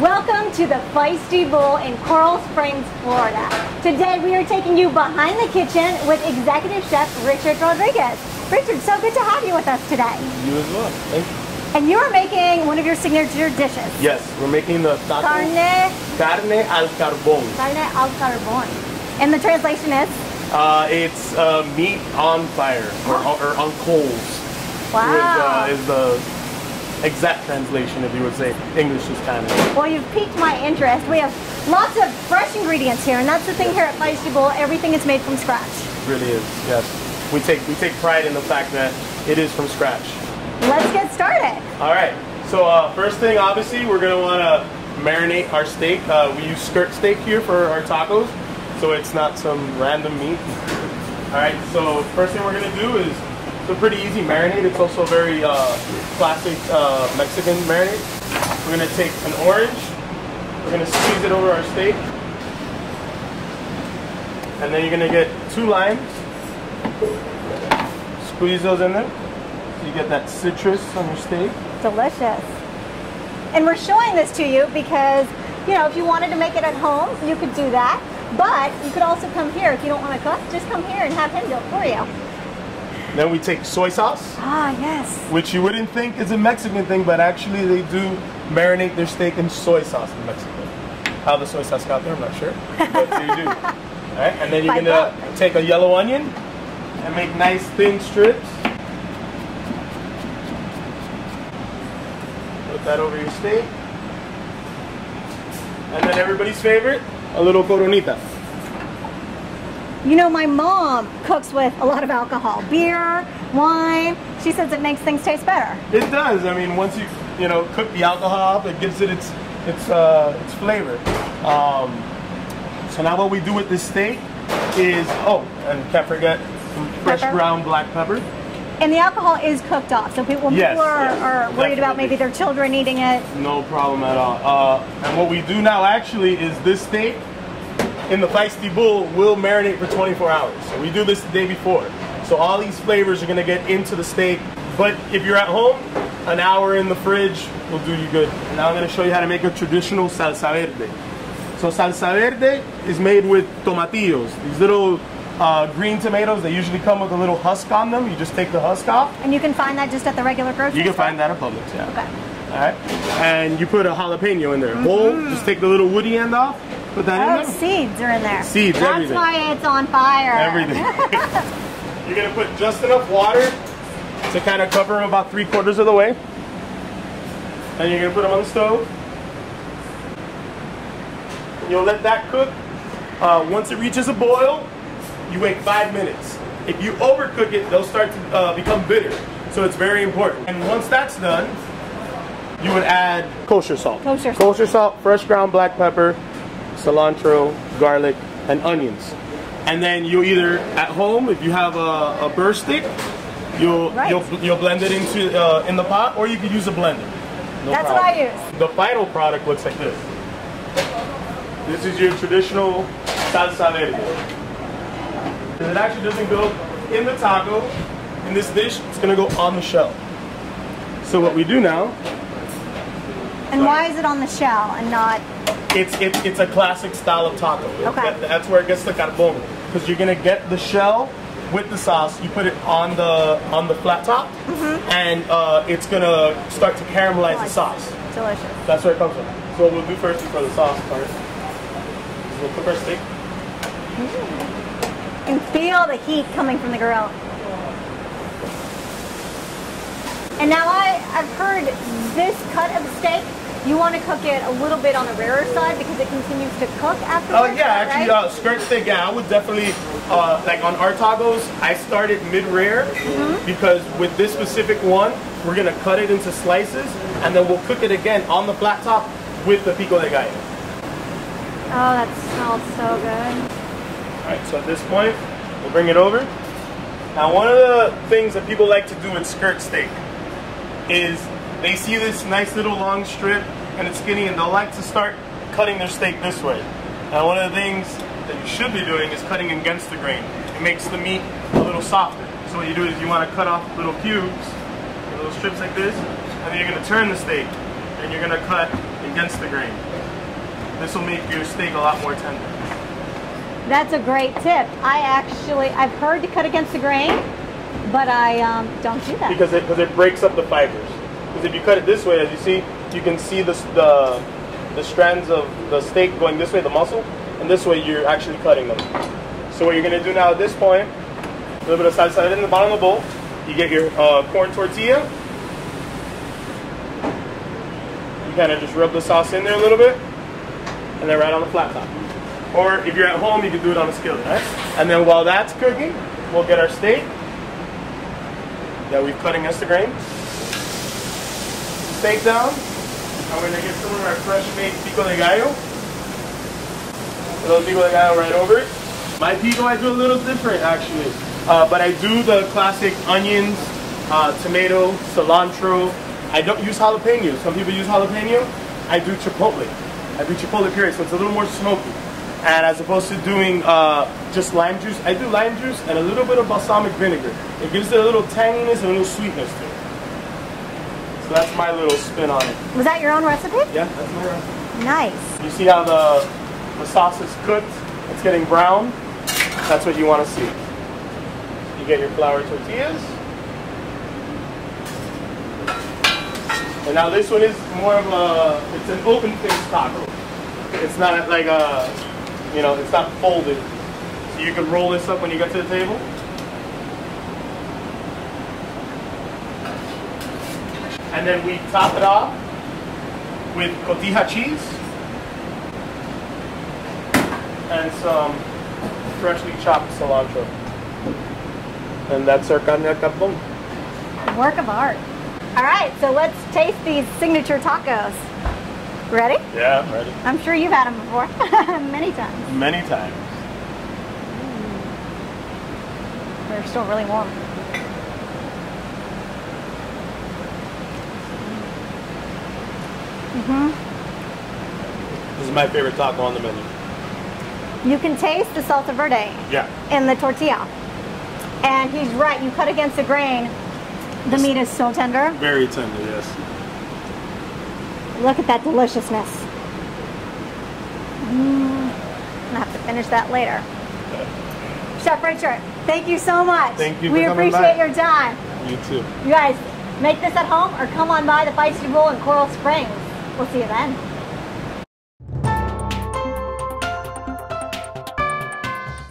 Welcome to the Feisty Bowl in Coral Springs, Florida. Today we are taking you behind the kitchen with Executive Chef Richard Rodriguez. Richard, so good to have you with us today. You as well. Thank you. And you are making one of your signature dishes. Yes, we're making the taco. Carne al carbón. Carne al carbón. And the translation is? It's meat on fire or on coals. Wow. Is the exact translation, if you would say. English is kind of. Well, you've piqued my interest. We have lots of fresh ingredients here, and that's the thing here at Feisty Bowl. Everything is made from scratch. It really is. Yes, we take pride in the fact that it is from scratch. Let's get started. All right. So first thing, obviously, we're gonna want to marinate our steak. We use skirt steak here for our tacos, so it's not some random meat. All right. So first thing we're gonna do is it's a pretty easy marinade. It's also very classic Mexican marinade. We're gonna take an orange. We're gonna squeeze it over our steak, and then you're gonna get 2 limes. Squeeze those in there. You get that citrus on your steak. Delicious. And we're showing this to you because, you know, if you wanted to make it at home, you could do that. But you could also come here. If you don't want to cook, just come here and have him do it for you. Then we take soy sauce. Ah, yes. Which you wouldn't think is a Mexican thing, but actually they do marinate their steak in soy sauce in Mexico. How the soy sauce got there, I'm not sure. But they do. All right, and then you're going to take a yellow onion and make nice thin strips. Put that over your steak. And then everybody's favorite, a little coronita. You know, my mom cooks with a lot of alcohol. Beer, wine. She says it makes things taste better. It does. I mean, once you know, cook the alcohol off, it gives it its flavor. So now what we do with this steak is, and can't forget some fresh ground black pepper. And the alcohol is cooked off, so when people are worried about maybe their children eating it. No problem at all. And what we do now actually is this steak in the Feisty Bowl will marinate for 24 hours. So we do this the day before. So all these flavors are gonna get into the steak. But if you're at home, an hour in the fridge will do you good. Now I'm gonna show you how to make a traditional salsa verde. So salsa verde is made with tomatillos, these little green tomatoes. They usually come with a little husk on them. You just take the husk off. And you can find that just at the regular grocery store? You can find that at Publix, yeah. Okay. All right. And you put a jalapeno in there. Whole, just take the little woody end off. Put that in there. Seeds are in there. Seeds, everything. That's why it's on fire. Everything. You're going to put just enough water to kind of cover them about 3/4 of the way. And you're going to put them on the stove. And you'll let that cook. Once it reaches a boil, you wait 5 minutes. If you overcook it, they'll start to become bitter. So it's very important. And once that's done, you would add kosher salt. Kosher salt, fresh ground black pepper, cilantro, garlic, and onions. And then you either at home, if you have a burr stick, you'll blend it into in the pot, or you could use a blender. That's what I use. The final product looks like this. This is your traditional salsa verde. It actually doesn't go in the taco. In this dish, it's going to go on the shell. So what we do now. And why is it on the shell and not? It's a classic style of taco. Okay. That's where it gets the carbón, because you're going to get the shell with the sauce. You put it on the flat top, and it's going to start to caramelize the sauce. Delicious. That's where it comes from. So what we'll do first before the sauce part is we'll cook our steak. You can feel the heat coming from the grill. And now I've heard this cut of steak, you want to cook it a little bit on the rarer side because it continues to cook afterwards. Oh yeah, actually skirt steak, yeah, I would definitely, like on our tacos, I started mid-rare because with this specific one, we're going to cut it into slices and then we'll cook it again on the flat top with the pico de gallo. Oh, that smells so good. Alright, so at this point, we'll bring it over. Now one of the things that people like to do with skirt steak is they see this nice little long strip and it's skinny and they'll like to start cutting their steak this way. Now one of the things that you should be doing is cutting against the grain. It makes the meat a little softer. So what you do is you want to cut off little cubes, little strips like this, and then you're going to turn the steak. and you're gonna cut against the grain. This will make your steak a lot more tender. That's a great tip. I've heard to cut against the grain, but I don't do that. Because it breaks up the fibers. Because if you cut it this way, as you see, you can see the strands of the steak going this way, the muscle, and this way you're actually cutting them. So what you're gonna do now at this point, a little bit of salsa in the bottom of the bowl. You get your corn tortilla. You kind of just rub the sauce in there a little bit, and then right on the flat top. Or if you're at home, you can do it on a skillet, right? And then while that's cooking, we'll get our steak that we've cut against the grain. Steak down. I'm gonna get some of our fresh made pico de gallo. A little pico de gallo right over it. My pico I do a little different actually. But I do the classic onions, tomato, cilantro. I don't use jalapeno. Some people use jalapeno. I do chipotle. I do chipotle puree, so it's a little more smoky. And as opposed to doing just lime juice, I do lime juice and a little bit of balsamic vinegar. It gives it a little tanginess and a little sweetness to it. So that's my little spin on it. Was that your own recipe? Yeah, that's my recipe. Nice. You see how the sauce is cooked? It's getting brown. That's what you want to see. You get your flour tortillas. And now this one is more of it's an open faced taco. It's not like a, it's not folded. So you can roll this up when you get to the table. And then we top it off with cotija cheese and some freshly chopped cilantro. And that's our carne al carbon. Work of art. All right, so let's taste these signature tacos. Ready? Yeah, I'm ready. I'm sure you've had them before. Many times. Many times. They're still really warm. This is my favorite taco on the menu. You can taste the salsa verde in the tortilla. And he's right, you cut against the grain, the meat is so tender. Very tender, yes. Look at that deliciousness. I'm gonna have to finish that later. Chef Richard, thank you so much. Thank you for We coming appreciate by. your time. You too. You guys, make this at home or come on by the Feisty Bowl in Coral Springs. We'll see you then.